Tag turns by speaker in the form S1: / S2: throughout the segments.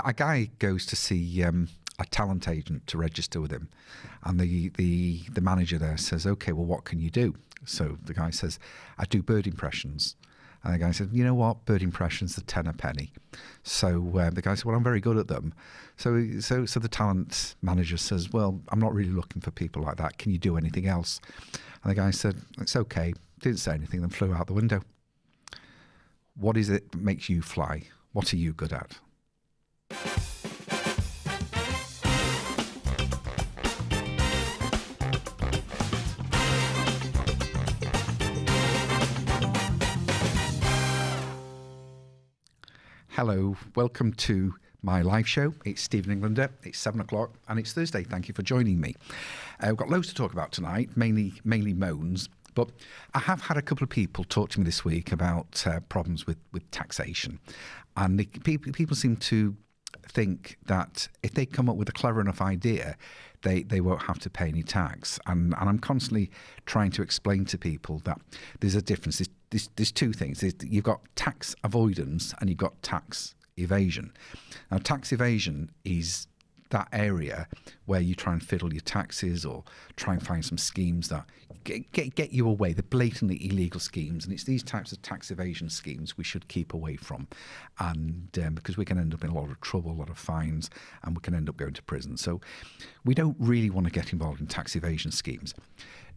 S1: A guy goes to see a talent agent to register with him, and the manager there says, "Okay, well, what can you do?" So the guy says, "I do bird impressions." And the guy said, "You know what? Bird impressions are 10 a penny." So the guy said, "Well, I'm very good at them." So the talent manager says, "Well, I'm not really looking for people like that. Can you do anything else?" And the guy said, "It's okay." Didn't say anything, then flew out the window. What is it that makes you fly? What are you good at? Hello, welcome to my live show. It's Stephen Englander. It's 7 o'clock and it's Thursday. Thank you for joining me. We've got loads to talk about tonight, mainly moans. But I have had a couple of people talk to me this week about problems with taxation. And people seem to think that if they come up with a clever enough idea, they won't have to pay any tax. And I'm constantly trying to explain to people that there's a difference. There's two things. You've got tax avoidance and you've got tax evasion. Now, tax evasion is that area where you try and fiddle your taxes or try and find some schemes that get you away. They're blatantly illegal schemes, and it's these types of tax evasion schemes we should keep away from, and because we can end up in a lot of trouble, a lot of fines, and we can end up going to prison. So we don't really want to get involved in tax evasion schemes.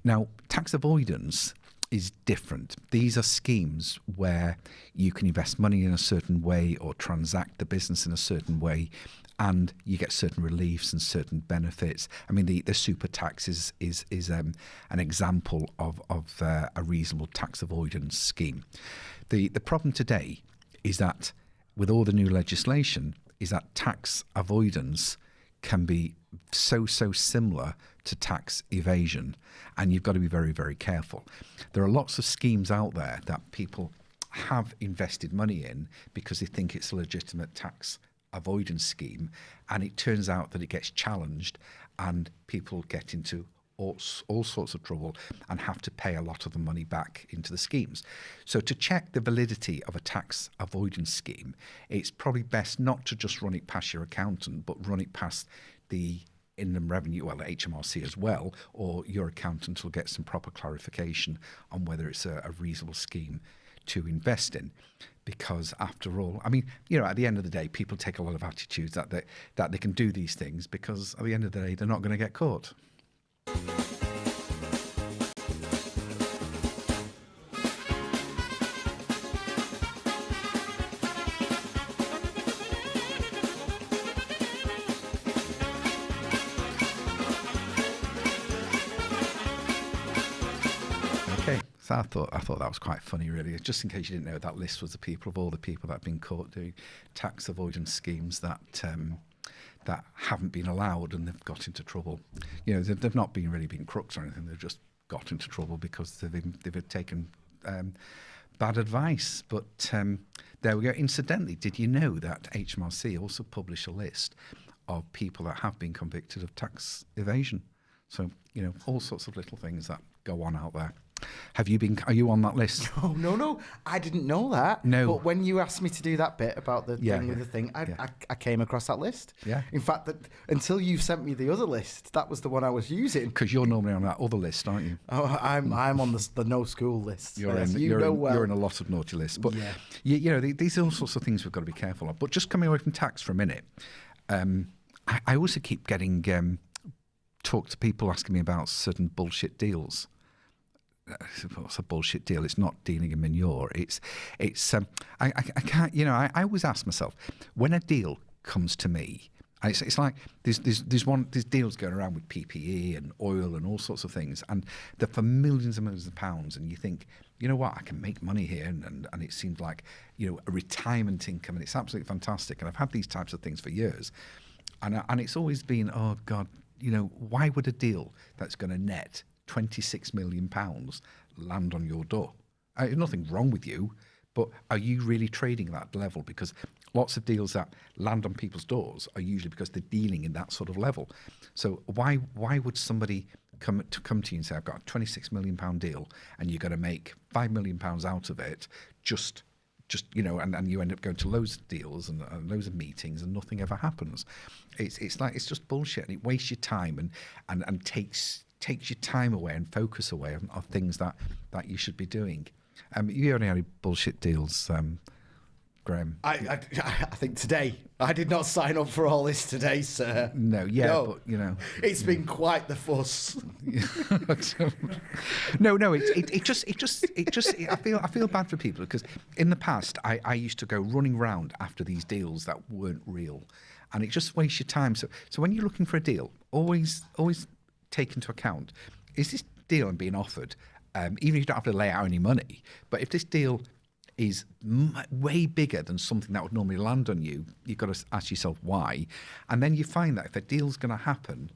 S1: Now, tax avoidance is different. These are schemes where you can invest money in a certain way or transact the business in a certain way, and you get certain reliefs and certain benefits. I mean, the super tax is an example of a reasonable tax avoidance scheme. The problem today is that with all the new legislation is that tax avoidance can be so similar to tax evasion, and you've got to be very, very careful. There are lots of schemes out there that people have invested money in because they think it's a legitimate tax avoidance scheme, and it turns out that it gets challenged and people get into all sorts of trouble and have to pay a lot of the money back into the schemes. So to check the validity of a tax avoidance scheme, it's probably best not to just run it past your accountant, but run it past the Inland Revenue, well, HMRC as well, or your accountant will get some proper clarification on whether it's a reasonable scheme to invest in. Because after all, I mean, you know, at the end of the day, people take a lot of attitudes that they can do these things because at the end of the day, they're not going to get caught. So I thought that was quite funny, really. Just in case you didn't know, that list was all the people that have been caught doing tax avoidance schemes that haven't been allowed and they've got into trouble. You know, they've not really been crooks or anything. They've just got into trouble because they've taken bad advice. But there we go. Incidentally, did you know that HMRC also published a list of people that have been convicted of tax evasion? So, you know, all sorts of little things that go on out there. Are you on that list?
S2: No, I didn't know that.
S1: No.
S2: But when you asked me to do that bit about the thing with the thing, I came across that list.
S1: Yeah.
S2: In fact, until you sent me the other list, that was the one I was using.
S1: Because you're normally on that other list, aren't you?
S2: Oh, I'm on the no school list.
S1: You're in a lot of naughty lists. But you know, these are all sorts of things we've got to be careful of. But just coming away from tax for a minute, I also keep getting talk to people asking me about certain bullshit deals. What's a bullshit deal? It's not dealing in manure. I can't, you know, I always ask myself, when a deal comes to me, it's like there's deals going around with PPE and oil and all sorts of things, and they're for millions and millions of pounds, and you think, you know what, I can make money here, and it seems like, you know, a retirement income, and it's absolutely fantastic. And I've had these types of things for years, and it's always been, oh God, you know, why would a deal that's going to net £26 million land on your door? There's nothing wrong with you, but are you really trading at that level? Because lots of deals that land on people's doors are usually because they're dealing in that sort of level. So why would somebody come to you and say, I've got a £26 million deal and you're going to make £5 million out of it just just, and you end up going to loads of deals and loads of meetings and nothing ever happens. It's just bullshit, and it wastes your time and takes your time away and focus away on things that you should be doing. You only had any bullshit deals, Graham?
S2: I think today. I did not sign up for all this today, sir.
S1: No, but
S2: it's been quite the fuss.
S1: No, it just. I feel bad for people, because in the past I used to go running round after these deals that weren't real, and it just wastes your time. So when you're looking for a deal, always take into account, is this deal I'm being offered? Even if you don't have to lay out any money, but if this deal is way bigger than something that would normally land on you, you've got to ask yourself why. And then you find that if a deal's going to happen,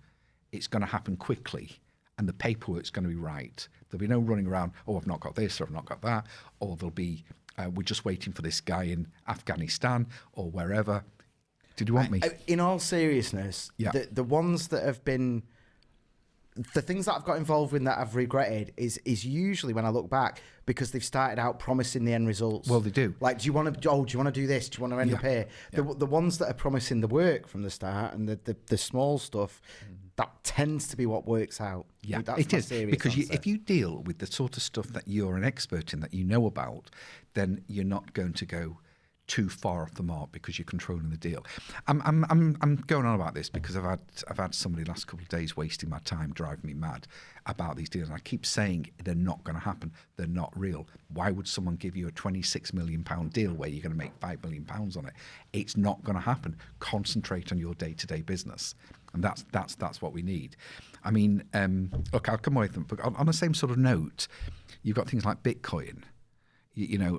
S1: it's going to happen quickly, and the paperwork's going to be right. There'll be no running around, I've not got this, or I've not got that, or there'll be, we're just waiting for this guy in Afghanistan or wherever. Did you want me?
S2: In all seriousness, the ones that have been... The things that I've got involved in that I've regretted is usually when I look back, because they've started out promising the end results.
S1: Well, they do.
S2: Like, do you want to do this? Do you want to end up here? The ones that are promising the work from the start and the small stuff, that tends to be what works out.
S1: Yeah,
S2: that's
S1: it is. Because if you deal with the sort of stuff that you're an expert in, that you know about, then you're not going to go too far off the mark because you're controlling the deal. I'm going on about this because I've had somebody last couple of days wasting my time, driving me mad about these deals. And I keep saying they're not going to happen. They're not real. Why would someone give you a £26 million deal where you're going to make £5 million on it? It's not going to happen. Concentrate on your day-to-day business, and that's what we need. I mean, look, I'll come away from, but on the same sort of note, you've got things like Bitcoin.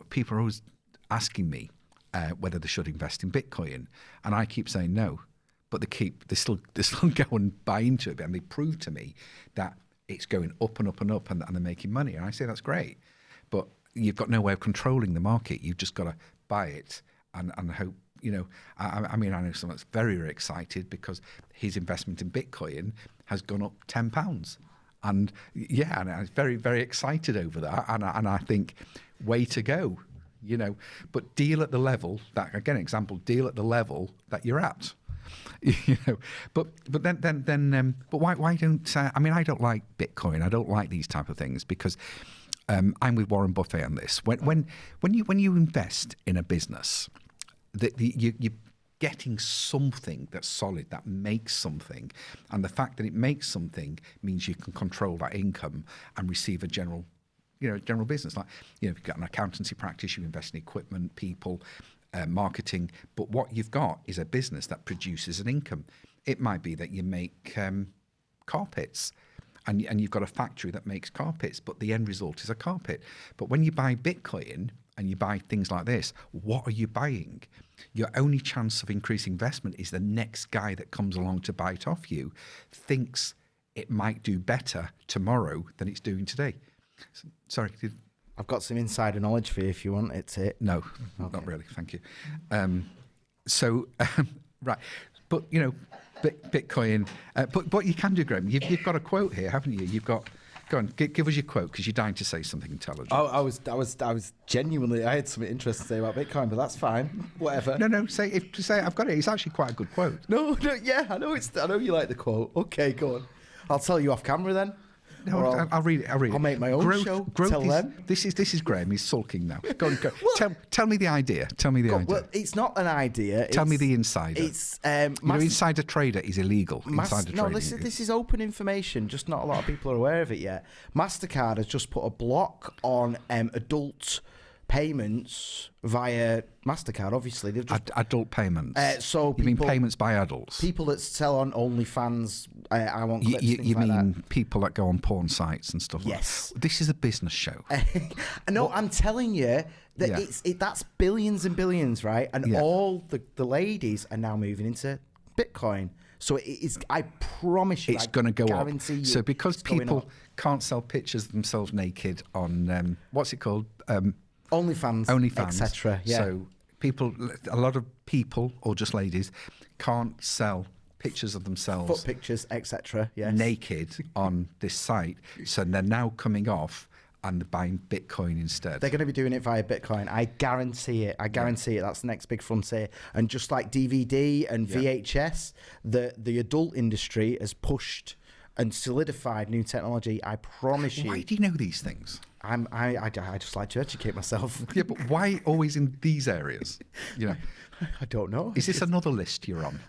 S1: People are always asking me whether they should invest in Bitcoin, and I keep saying no, but they still go and buy into it, and they prove to me that it's going up and up and up, and they're making money, and I say that's great, but you've got no way of controlling the market. You've just got to buy it and hope. I know someone that's very, very excited because his investment in Bitcoin has gone up £10, and and I was very, very excited over that, and I think, way to go. But deal at the level that, again, deal at the level that you're at. But why don't I don't like Bitcoin. I don't like these type of things because I'm with Warren Buffett on this. When you invest in a business, you're getting something that's solid, that makes something, and the fact that it makes something means you can control that income and receive a general business. Like, if you've got an accountancy practice, you invest in equipment, people, marketing, but what you've got is a business that produces an income. It might be that you make carpets, and you've got a factory that makes carpets, but the end result is a carpet. But when you buy Bitcoin and you buy things like this, what are you buying? Your only chance of increased investment is the next guy that comes along to buy it off you thinks it might do better tomorrow than it's doing today. Sorry.
S2: I've got some insider knowledge for you if you want it.
S1: No, not really. Thank you. Right. But, Bitcoin, but you can do, Graham. You've got a quote here, haven't you? You've got, go on, give us your quote, because you're dying to say something intelligent.
S2: Oh, I was genuinely, I had something interesting to say about Bitcoin, but that's fine. Whatever.
S1: No, say I've got it. It's actually quite a good quote.
S2: No, yeah, I know you like the quote. Okay, go on. I'll tell you off camera then.
S1: No, I'll read it.
S2: I'll make my own show. Tell them.
S1: This is Graham. He's sulking now. Go. Well, tell me the idea. Idea.
S2: Well, it's not an idea.
S1: Tell me the insider.
S2: It's
S1: insider trader is illegal.
S2: This is open information. Just not a lot of people are aware of it yet. Mastercard has just put a block on adult payments via Mastercard. Obviously, they've just
S1: adult payments.
S2: So
S1: you mean payments by adults?
S2: People that sell on OnlyFans. I want clips.
S1: You
S2: like
S1: mean
S2: that.
S1: People that go on porn sites and stuff?
S2: Yes.
S1: Like that? This is a business show.
S2: No, I'm telling you that that's billions and billions, right? And all the ladies are now moving into Bitcoin. So it is. I promise you,
S1: it's going to go up.
S2: You,
S1: so because people can't sell pictures of themselves naked on what's it called? OnlyFans,
S2: etc. Yeah.
S1: So a lot of people, or just ladies, can't sell pictures of themselves,
S2: foot pictures, etc. Yes.
S1: naked on this site. So they're now coming off and they're buying Bitcoin instead.
S2: They're going to be doing it via Bitcoin. I guarantee it. I guarantee it. That's the next big frontier. And just like DVD and VHS, the adult industry has pushed and solidified new technology. I promise you.
S1: Why do you know these things?
S2: I just like to educate myself.
S1: Yeah, but why always in these areas? You know,
S2: I don't know.
S1: Is this another list you're on?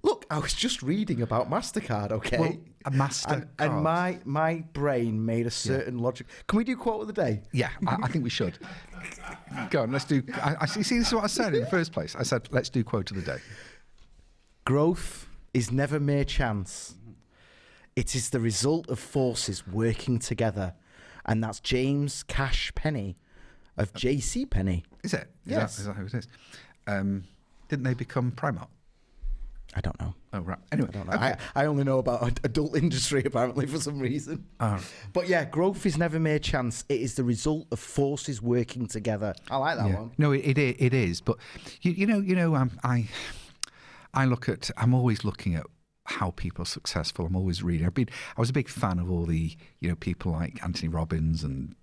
S2: Look, I was just reading about Mastercard. Okay,
S1: Well, a Mastercard.
S2: and my brain made a certain logic. Can we do quote of the day?
S1: Yeah, I think we should. Go on, let's do. I see. This is what I said in the first place. I said, let's do quote of the day.
S2: Growth is never mere chance. It is the result of forces working together. And that's James Cash Penny of J.C. Penney.
S1: Is it?
S2: Yes.
S1: Is that who it is? Didn't they become Primark?
S2: I don't know.
S1: Oh, right. Anyway.
S2: I don't know.
S1: Okay.
S2: I only know about adult industry, apparently, for some reason.
S1: Oh.
S2: But yeah, growth is never mere chance. It is the result of forces working together. I like that one.
S1: No, it is. But, you know, I look at, I'm always looking at how people are successful. I'm always reading. I was a big fan of all the, people like Anthony Robbins and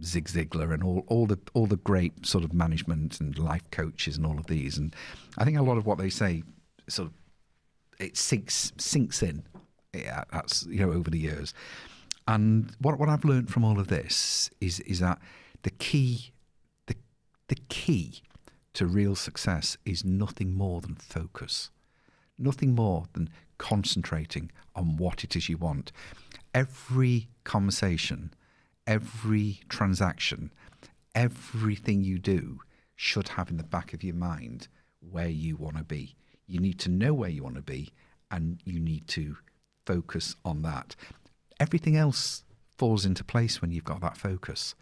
S1: Zig Ziglar and all the great sort of management and life coaches and all of these. And I think a lot of what they say sort of it sinks in. Yeah, that's over the years. And what I've learned from all of this is that the key to real success is nothing more than focus. Nothing more than concentrating on what it is you want. Every conversation, every transaction, everything you do should have in the back of your mind where you want to be. You need to know where you want to be, and you need to focus on that. Everything else falls into place when you've got that focus.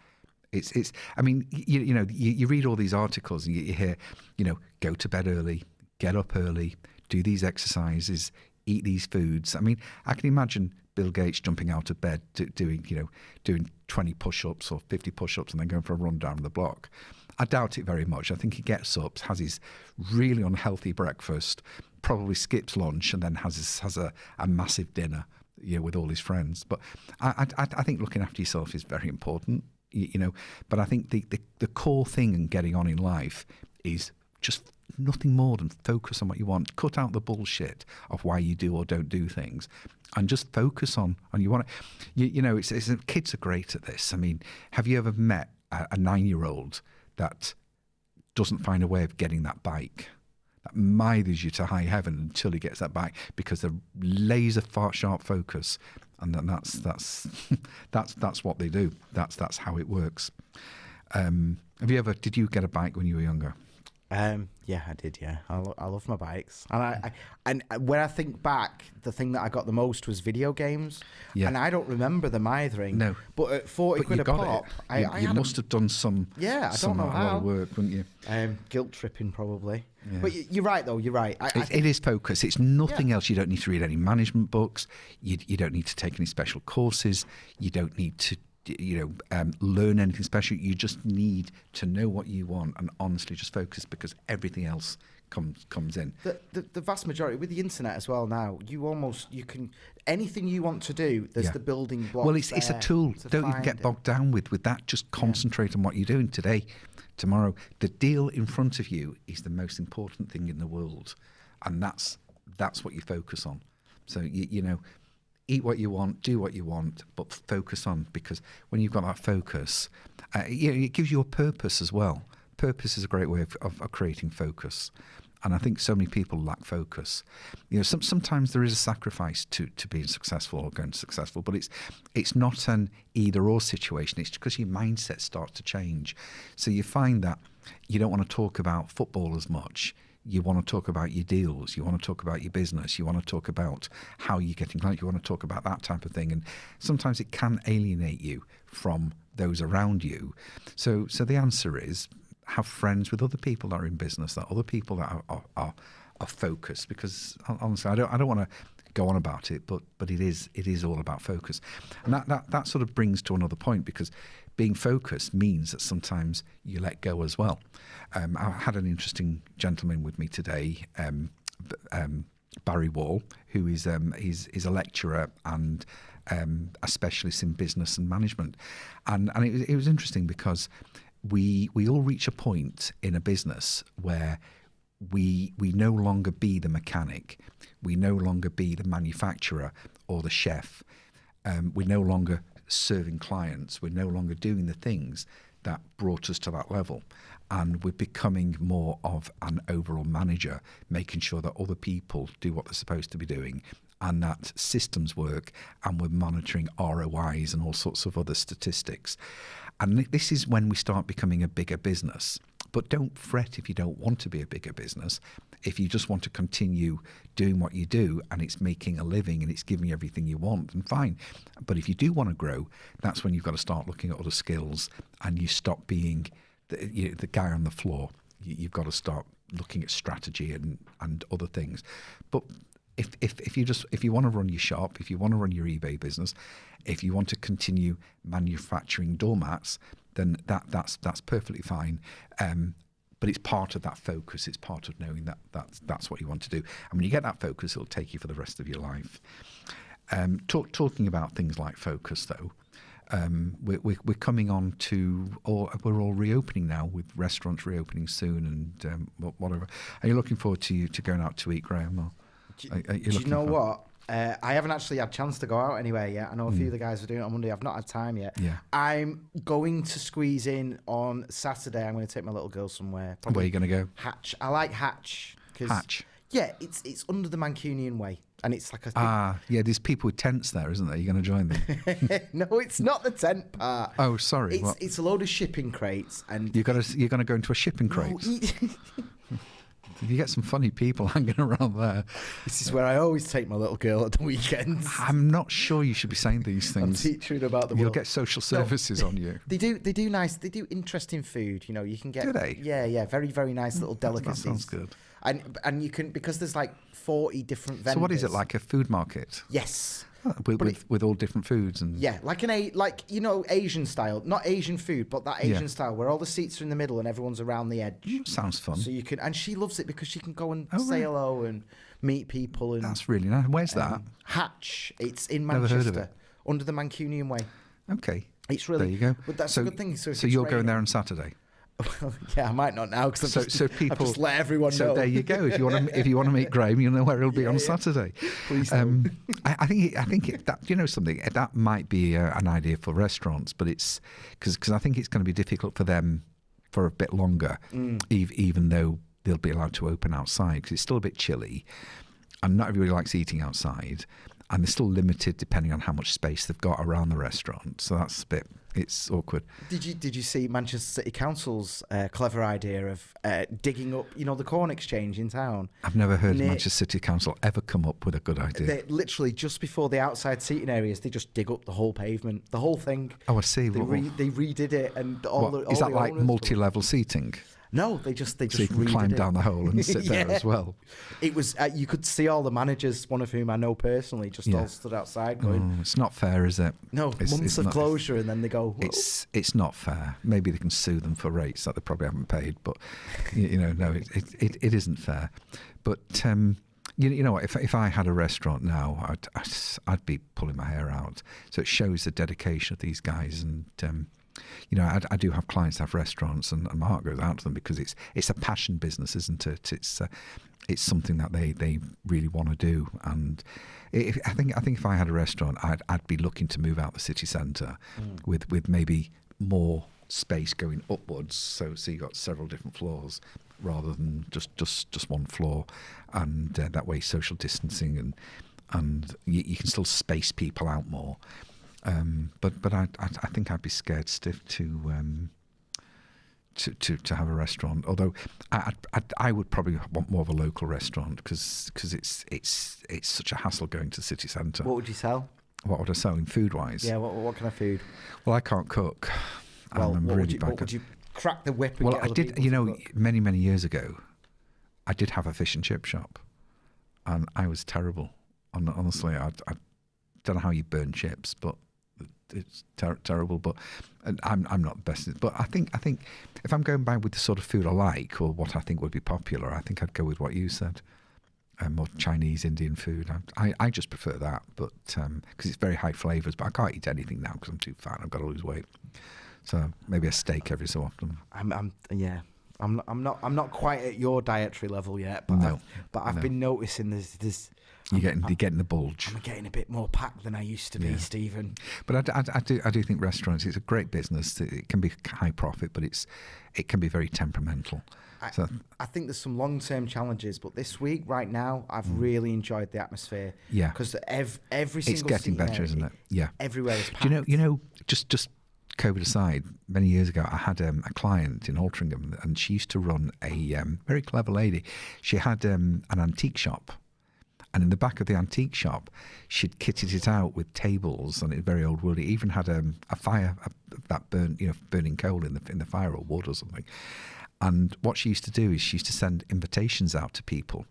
S1: It's. I mean, you read all these articles and you hear, go to bed early, get up early, do these exercises, eat these foods. I mean, I can imagine Bill Gates jumping out of bed, doing 20 push-ups or 50 push-ups and then going for a run down the block. I doubt it very much. I think he gets up, has his really unhealthy breakfast, probably skips lunch, and then has a massive dinner, with all his friends. But I think looking after yourself is very important, But I think the core thing in getting on in life is just nothing more than focus on what you want. Cut out the bullshit of why you do or don't do things, and just focus on you want it. Kids are great at this. I mean, have you ever met a 9-year-old that doesn't find a way of getting that bike? That mithers you to high heaven until he gets that bike, because they're laser sharp focus, and then that's what they do. That's how it works. Did you get a bike when you were younger?
S2: Yeah, I did. Yeah, I love my bikes, and when I think back, the thing that I got the most was video games. Yeah. And I don't remember them either.
S1: No,
S2: but at 40 quid a pop,
S1: you must have done some.
S2: Yeah, I don't know
S1: a lot of work, wouldn't you?
S2: Guilt tripping probably. Yeah. But you're right, though. You're right.
S1: It is focus. It's nothing else. You don't need to read any management books. You don't need to take any special courses. You don't need to learn anything special. You just need to know what you want and honestly just focus, because everything else comes in.
S2: The vast majority with the internet as well now, you can anything you want to do, there's the building blocks.
S1: Well, it's a tool. Don't even get bogged down with that. Just concentrate on what you're doing today, tomorrow. The deal in front of you is the most important thing in the world, and that's what you focus on. So eat what you want, do what you want, but focus on, because when you've got that focus, it gives you a purpose as well. Purpose is a great way of creating focus. And I think so many people lack focus. Sometimes there is a sacrifice to being successful or going successful, but it's not an either or situation. It's because your mindset starts to change. So you find that you don't want to talk about football as much. You want to talk about your deals. You want to talk about your business. You want to talk about how you're getting clients. You want to talk about that type of thing. And sometimes it can alienate you from those around you. So the answer is have friends with other people that are in business, that other people that are focused. Because honestly, I don't want to go on about it, but it is all about focus. And that sort of brings to another point, because being focused means that sometimes you let go as well. I had an interesting gentleman with me today, Barry Wall, who is a lecturer and a specialist in business and management. And it was interesting because we all reach a point in a business where we no longer be the mechanic, we no longer be the manufacturer or the chef, we're no longer serving clients, we're no longer doing the things that brought us to that level, and we're becoming more of an overall manager, making sure that other people do what they're supposed to be doing and that systems work, and we're monitoring ROIs and all sorts of other statistics. And this is when we start becoming a bigger business. But don't fret if you don't want to be a bigger business. If you just want to continue doing what you do and it's making a living and it's giving you everything you want, then fine. But if you do want to grow, that's when you've got to start looking at other skills and you stop being the guy on the floor. You've got to start looking at strategy and other things. But if you want to run your shop, if you want to run your eBay business, if you want to continue manufacturing doormats, then that's perfectly fine. But it's part of that focus. It's part of knowing that that's what you want to do. And when you get that focus, it'll take you for the rest of your life. Talking about things like focus, though, we're coming on to, we're all reopening now, with restaurants reopening soon and whatever. Are you looking forward to going out to eat, Graham? Or
S2: do you know what? I haven't actually had a chance to go out anywhere yet. I know a few of the guys are doing it on Monday. I've not had time yet.
S1: Yeah.
S2: I'm going to squeeze in on Saturday. I'm going to take my little girl somewhere.
S1: Where are you going to go?
S2: Hatch. I like Hatch.
S1: Hatch?
S2: Yeah, it's under the Mancunian way. And it's like
S1: yeah, there's people with tents there, isn't there? You're going to join them?
S2: No, it's not the tent part.
S1: Oh, sorry.
S2: It's a load of shipping crates. And
S1: you're going to go into a shipping crate? You get some funny people hanging around there.
S2: This is where I always take my little girl at the weekends.
S1: I'm not sure you should be saying these things.
S2: I'm teaching about the
S1: You'll
S2: world.
S1: get social services on you.
S2: They do nice. They do interesting food. You know, you can get.
S1: Do they?
S2: Yeah. Very, very nice little delicacies.
S1: That sounds good.
S2: And you can, because there's like 40 different vendors.
S1: So what is it, like a food market?
S2: Yes.
S1: With all different foods and
S2: like Asian style, not Asian food, but that Asian style where all the seats are in the middle and everyone's around the edge.
S1: Sounds fun.
S2: So you can, and she loves it because she can go and say hello and meet people. And
S1: that's really nice. Where's that?
S2: Hatch. It's in
S1: Never
S2: Manchester,
S1: heard of it.
S2: under the Mancunian way.
S1: Okay,
S2: it's really.
S1: There you go.
S2: But that's a good thing. So
S1: you're going there on Saturday.
S2: Well, yeah, I might not now because I've just let everyone know.
S1: So there you go. If you want to meet Graham, you'll know where he'll be on Saturday.
S2: Please.
S1: I think that, you know something, that might be an idea for restaurants, but it's because I think it's going to be difficult for them for a bit longer, even though they'll be allowed to open outside, because it's still a bit chilly, and not everybody likes eating outside, and they're still limited depending on how much space they've got around the restaurant. So that's it's awkward.
S2: Did you see Manchester City Council's clever idea of digging up, the corn exchange in town?
S1: I've never heard Manchester City Council ever come up with a good idea.
S2: They literally, just before the outside seating areas, they just dig up the whole pavement, the whole thing.
S1: Oh, I see.
S2: They redid it, and
S1: is that like multi-level seating?
S2: No, they just
S1: so you can climb down the hole and sit there as well.
S2: It was you could see all the managers, one of whom I know personally, just all stood outside going,
S1: it's not fair, is it?
S2: No, months of closure, and then they go, whoa.
S1: It's not fair. Maybe they can sue them for rates that they probably haven't paid, but no, it isn't fair. But you know what? If I had a restaurant now, I'd be pulling my hair out. So it shows the dedication of these guys, and I do have clients that have restaurants, and my heart goes out to them because it's a passion business, isn't it? It's something that they really want to do, and I think if I had a restaurant, I'd be looking to move out the city centre with maybe more space going upwards, so you got several different floors rather than just one floor, and that way social distancing and you can still space people out more. But I think I'd be scared stiff to have a restaurant. Although I would probably want more of a local restaurant because it's such a hassle going to the city centre.
S2: What would you sell?
S1: What would I sell in food wise?
S2: Yeah, what kind of food?
S1: Well, I can't cook.
S2: Well, what would you crack the whip? And
S1: well, I did. Many years ago, I did have a fish and chip shop, and I was terrible. Honestly, I don't know how you burn chips, but it's terrible. But I'm not the best. But I think if I'm going back with the sort of food I like or what I think would be popular, I think I'd go with what you said. more Chinese, Indian food. I just prefer that, but because it's very high flavours. But I can't eat anything now because I'm too fat. I've got to lose weight. So maybe a steak every so often.
S2: I'm not quite at your dietary level yet, but I've been noticing there's.
S1: You're getting the bulge.
S2: I'm getting a bit more packed than I used to be, Stephen.
S1: But I do think restaurants, it's a great business. It can be high profit, but it can be very temperamental.
S2: I think there's some long-term challenges, but this week, right now, I've really enjoyed the atmosphere.
S1: Yeah,
S2: because every single
S1: it's getting better, isn't it? Yeah,
S2: everywhere is packed.
S1: Do you know, just COVID aside, many years ago, I had a client in Altrincham, and she used to run a very clever lady. She had an antique shop. And in the back of the antique shop, she'd kitted it out with tables, and it's very old world. It even had a fire that burning coal in the fire or wood or something. And what she used to do is she used to send invitations out to people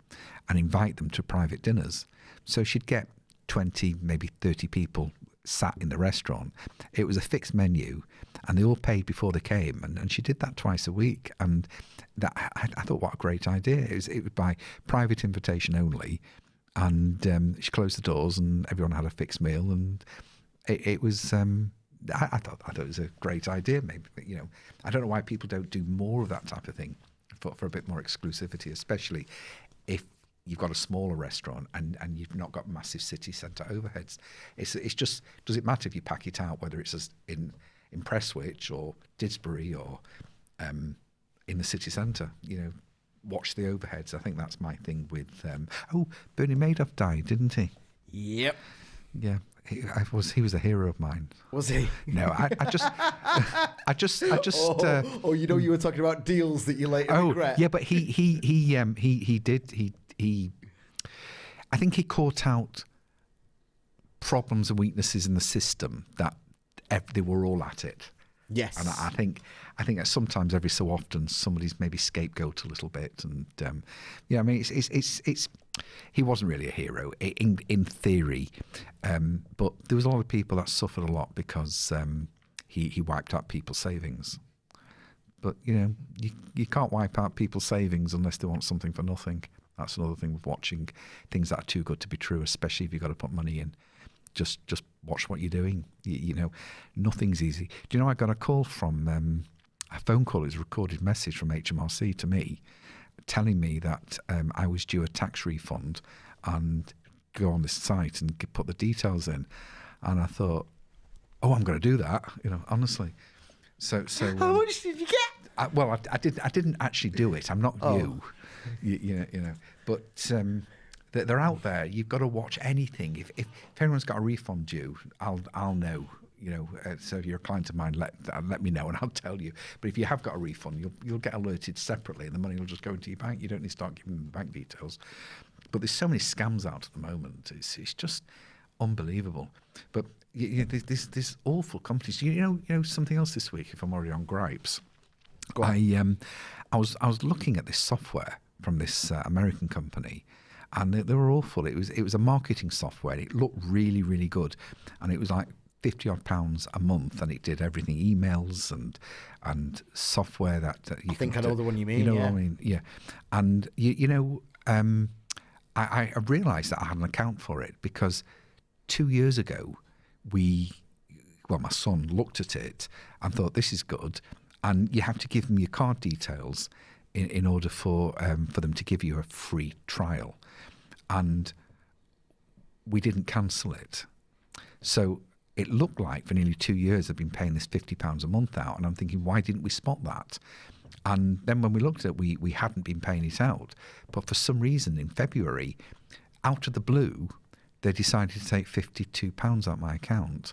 S1: and invite them to private dinners. So she'd get 20, maybe 30 people sat in the restaurant. It was a fixed menu, and they all paid before they came. And she did that twice a week. And that I thought, what a great idea! It was by private invitation only. And she closed the doors, and everyone had a fixed meal, and it was. I thought it was a great idea. Maybe I don't know why people don't do more of that type of thing for a bit more exclusivity, especially if you've got a smaller restaurant and you've not got massive city centre overheads. It's just, does it matter if you pack it out, whether it's in Prestwich or Didsbury or in the city centre? Watch the overheads. I think that's my thing with. Bernie Madoff died, didn't he?
S2: Yep.
S1: Yeah, he was a hero of mine.
S2: Was he?
S1: No, I just.
S2: You were talking about deals that you later regret.
S1: Yeah, but he did. I think he caught out problems and weaknesses in the system that they were all at it.
S2: Yes,
S1: and I think that sometimes, every so often, somebody's maybe scapegoat a little bit, and I mean, it's he wasn't really a hero in theory, but there was a lot of people that suffered a lot because he wiped out people's savings. But you can't wipe out people's savings unless they want something for nothing. That's another thing with watching things that are too good to be true, especially if you've got to put money in. Just watch what you're doing. Nothing's easy. Do you know I got a call from a phone call? It was a recorded message from HMRC to me, telling me that I was due a tax refund, and go on this site and put the details in. And I thought, I'm going to do that. Honestly. So
S2: how much did you get?
S1: I didn't actually do it. I'm not you. But. They're out there. You've got to watch anything. If anyone's got a refund due, I'll know. So if you're a client of mine, let me know and I'll tell you. But if you have got a refund, you'll get alerted separately, and the money will just go into your bank. You don't need to start giving them bank details. But there's so many scams out at the moment. It's just unbelievable. But there's awful companies. You know something else this week. If I'm already on gripes, I was looking at this software from this American company. And they were awful. It was a marketing software. It looked really, really good, and it was like £50 a month, and it did everything: emails and software that you.
S2: I think I know the one you mean.
S1: What I mean? Yeah. And I realised that I had an account for it because 2 years ago my son looked at it and thought, this is good, and you have to give them your card details in order for them to give you a free trial. And we didn't cancel it. So it looked like for nearly 2 years I've been paying this £50 a month out, and I'm thinking, why didn't we spot that? And then when we looked at it, we hadn't been paying it out. But for some reason in February, out of the blue, they decided to take £52 out my account.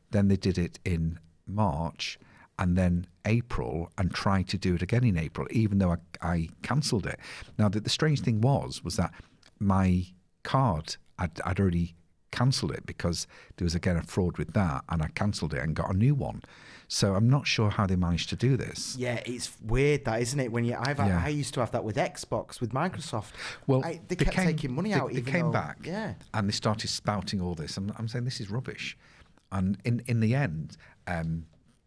S1: Then they did it in March, and then April, and tried to do it again in April, even though I cancelled it. Now, the strange thing was that my card, I'd already cancelled it because there was again a fraud with that, and I cancelled it and got a new one. So I'm not sure how they managed to do this.
S2: Yeah, it's weird that, isn't it? I used to have that with Xbox, with Microsoft.
S1: Well,
S2: they kept taking money out.
S1: They came back, and they started spouting all this. I'm saying this is rubbish, and in the end,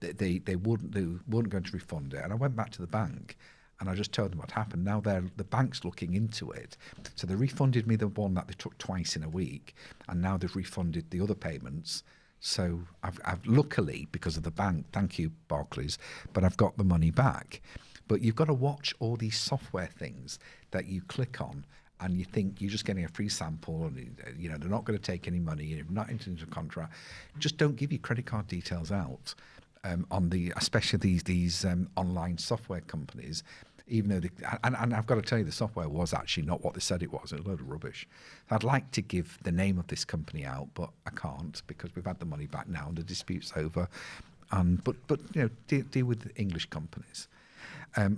S1: they weren't going to refund it. And I went back to the bank, And I just told them what happened. Now the bank's looking into it. So they refunded me the one that they took twice in a week, and now they've refunded the other payments. So I've luckily, because of the bank, thank you, Barclays, but I've got the money back. But you've got to watch all these software things that you click on, and you think you're just getting a free sample, and they're not going to take any money, you're not entering into a contract. Just don't give your credit card details out especially these online software companies. Even though and I've got to tell you, the software was actually not what they said it was. It was a load of rubbish. I'd like to give the name of this company out, but I can't because we've had the money back now and the dispute's over. But deal with English companies.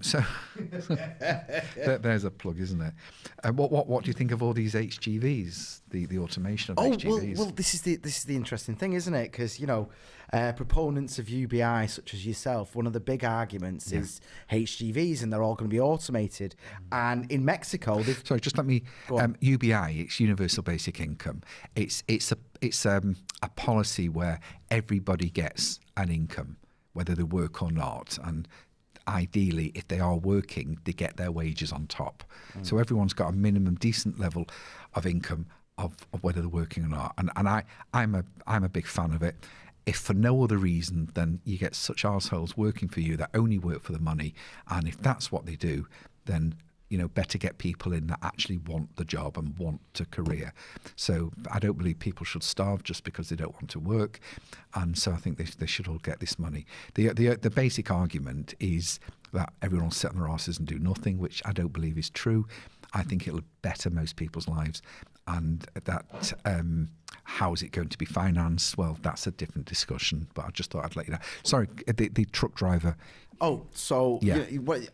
S1: So there's a plug, isn't it? What do you think of all these HGVs, the automation of HGVs?
S2: Well, this is the interesting thing, isn't it? Because proponents of UBI, such as yourself, one of the big arguments is HGVs, and they're all going to be automated. And in Mexico,
S1: sorry, just let me. UBI, it's Universal Basic Income. It's a policy where everybody gets an income, whether they work or not, and ideally, if they are working, they get their wages on top. So everyone's got a minimum decent level of income of whether they're working or not. And I'm a big fan of it. If for no other reason, then you get such arseholes working for you that only work for the money. And if that's what they do, then better get people in that actually want the job and want a career. So I don't believe people should starve just because they don't want to work. And so I think they should all get this money. The basic argument is that everyone will sit on their asses and do nothing, which I don't believe is true. I think it'll better most people's lives. And that how is it going to be financed? Well, that's a different discussion, but I just thought I'd let you know. Sorry, the truck driver.
S2: Oh, so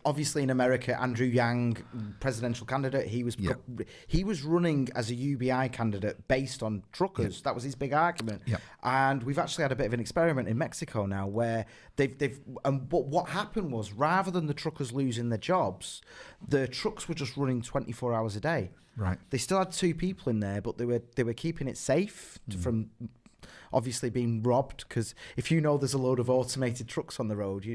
S2: obviously in America, Andrew Yang, presidential candidate, he was running as a UBI candidate based on truckers. That was his big argument. And we've actually had a bit of an experiment in Mexico now where but what happened was, rather than the truckers losing their jobs, the trucks were just running 24 hours a day.
S1: Right.
S2: They still had 2 people in there, but they were keeping it safe from obviously being robbed, because if there's a load of automated trucks on the road,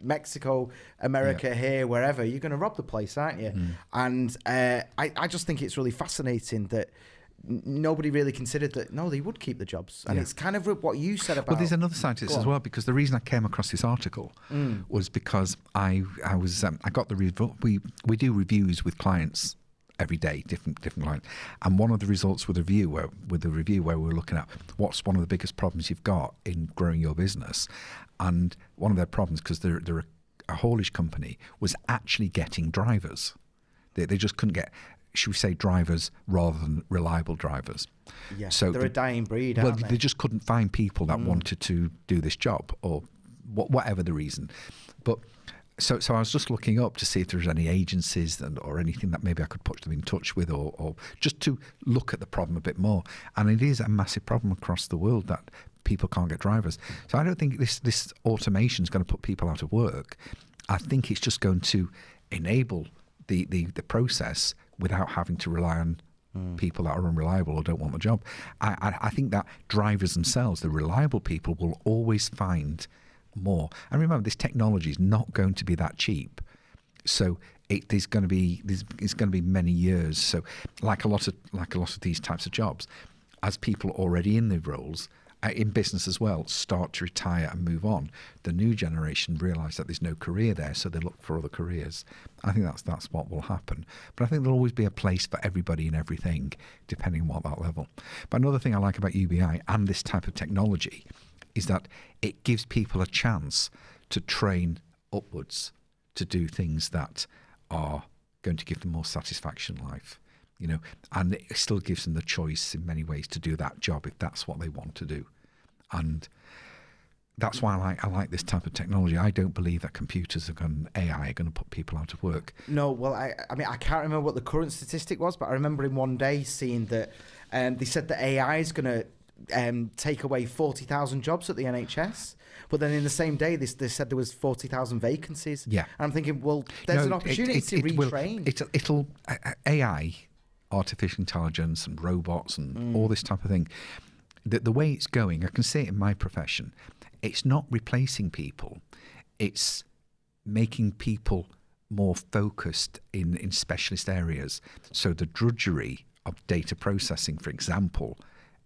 S2: Mexico, America, here, wherever, you're going to rob the place, aren't you? And I just think it's really fascinating that nobody really considered that, no, they would keep the jobs. And it's kind of what you said about...
S1: Well, there's another side to this as well, because the reason I came across this article was because I got the review. We do reviews with clients every day, different clients, and one of the results with the review where we're looking at what's one of the biggest problems you've got in growing your business, and one of their problems, because they're a haulage company, was actually getting drivers. They just couldn't get, should we say, drivers rather than reliable drivers.
S2: Yeah, so they're a dying breed, aren't they?
S1: They just couldn't find people that wanted to do this job, or whatever the reason. But So I was just looking up to see if there's any agencies or anything that maybe I could put them in touch with, or just to look at the problem a bit more. And it is a massive problem across the world that people can't get drivers. So I don't think this automation is going to put people out of work. I think it's just going to enable the process without having to rely on people that are unreliable or don't want the job. I think that drivers themselves, the reliable people, will always find more. And remember, this technology is not going to be that cheap, so it's going to be many years. So like a lot of these types of jobs, as people already in the roles in business as well start to retire and move on, the new generation realise that there's no career there, so they look for other careers. I think that's what will happen. But I think there'll always be a place for everybody and everything, depending on what that level. But another thing I like about UBI and this type of technology is that it gives people a chance to train upwards to do things that are going to give them more satisfaction in life, and it still gives them the choice in many ways to do that job if that's what they want to do. And that's why I like this type of technology. I don't believe that computers AI are going to put people out of work.
S2: No, well, I mean, I can't remember what the current statistic was, but I remember in one day seeing that they said that AI is going to take away 40,000 jobs at the NHS, but then in the same day they said there was 40,000 vacancies. And I'm thinking, well, there's an opportunity to retrain.
S1: It'll AI, artificial intelligence and robots and all this type of thing, the way it's going, I can see it in my profession, it's not replacing people, it's making people more focused in specialist areas. So the drudgery of data processing, for example,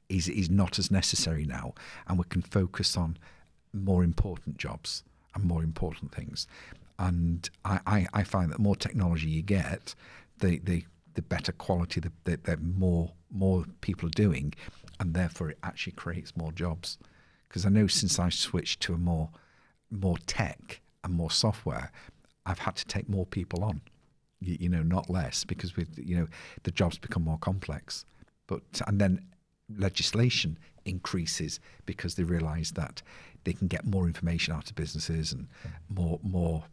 S1: is not as necessary now, and we can focus on more important jobs and more important things. And I find that the more technology you get, the better quality the more people are doing, and therefore it actually creates more jobs. Because I know since I switched to a more tech and more software, I've had to take more people on, you know, not less, because the jobs become more complex. And then legislation increases because they realise that they can get more information out of businesses, and more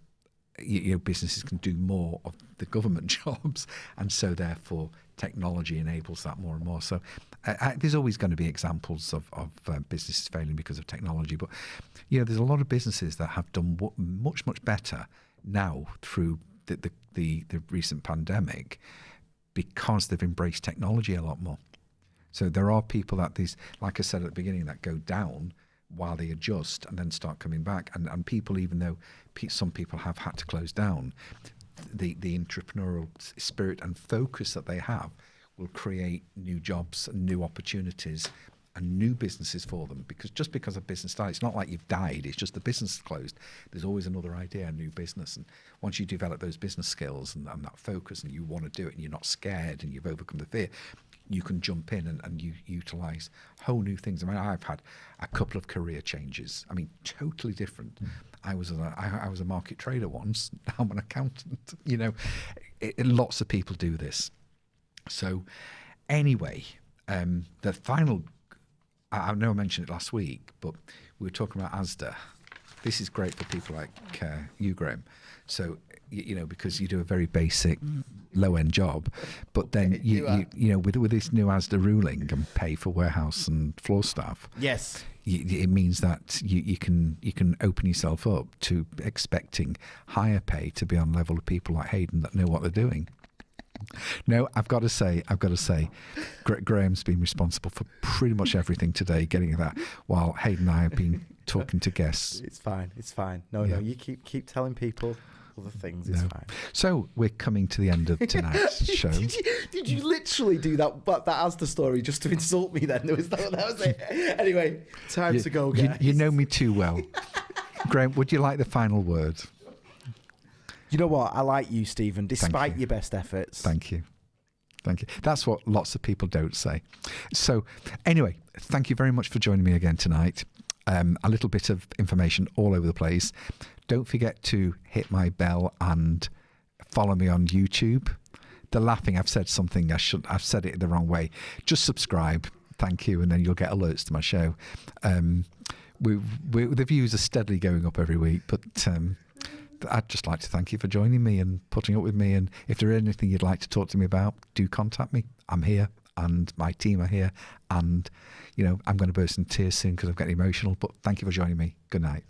S1: businesses can do more of the government jobs, and so therefore technology enables that more and more. So there's always going to be examples of businesses failing because of technology, but there's a lot of businesses that have done much better now through the recent pandemic because they've embraced technology a lot more. So there are people that like I said at the beginning, that go down while they adjust and then start coming back. And people, even though some people have had to close down, the entrepreneurial spirit and focus that they have will create new jobs and new opportunities and new businesses for them. Because just because a business died, it's not like you've died, it's just the business is closed. There's always another idea, a new business. And once you develop those business skills and that focus, and you want to do it, and you're not scared, and you've overcome the fear, you can jump in and you utilise whole new things. I mean, I've had a couple of career changes. I mean, totally different. I was a market trader once. Now I'm an accountant. Lots of people do this. So anyway, the final, I know I mentioned it last week, but we were talking about Asda. This is great for people like you, Graham. So, because you do a very basic, low-end job, but then with this new Asda ruling and pay for warehouse and floor staff,
S2: yes,
S1: it means that you can open yourself up to expecting higher pay to be on level of people like Hayden that know what they're doing. No, I've got to say, Graham's been responsible for pretty much everything today, getting that, while Hayden and I have been talking to guests.
S2: It's fine. No, you keep telling people other things. It's fine.
S1: So we're coming to the end of tonight's show.
S2: Did you literally do that Asda story just to insult me then? That was it. Anyway, time to go, guys.
S1: You know me too well. Graham, would you like the final word?
S2: You know what? I like you, Stephen, despite your best efforts.
S1: Thank you. That's what lots of people don't say. So anyway, thank you very much for joining me again tonight. A little bit of information all over the place. Don't forget to hit my bell and follow me on YouTube. The laughing, I've said something, I've said it the wrong way. Just subscribe. Thank you. And then you'll get alerts to my show. The views are steadily going up every week, but I'd just like to thank you for joining me and putting up with me. And if there is anything you'd like to talk to me about, do contact me. I'm here, and my team are here. And, I'm going to burst into tears soon because I'm getting emotional. But thank you for joining me. Good night.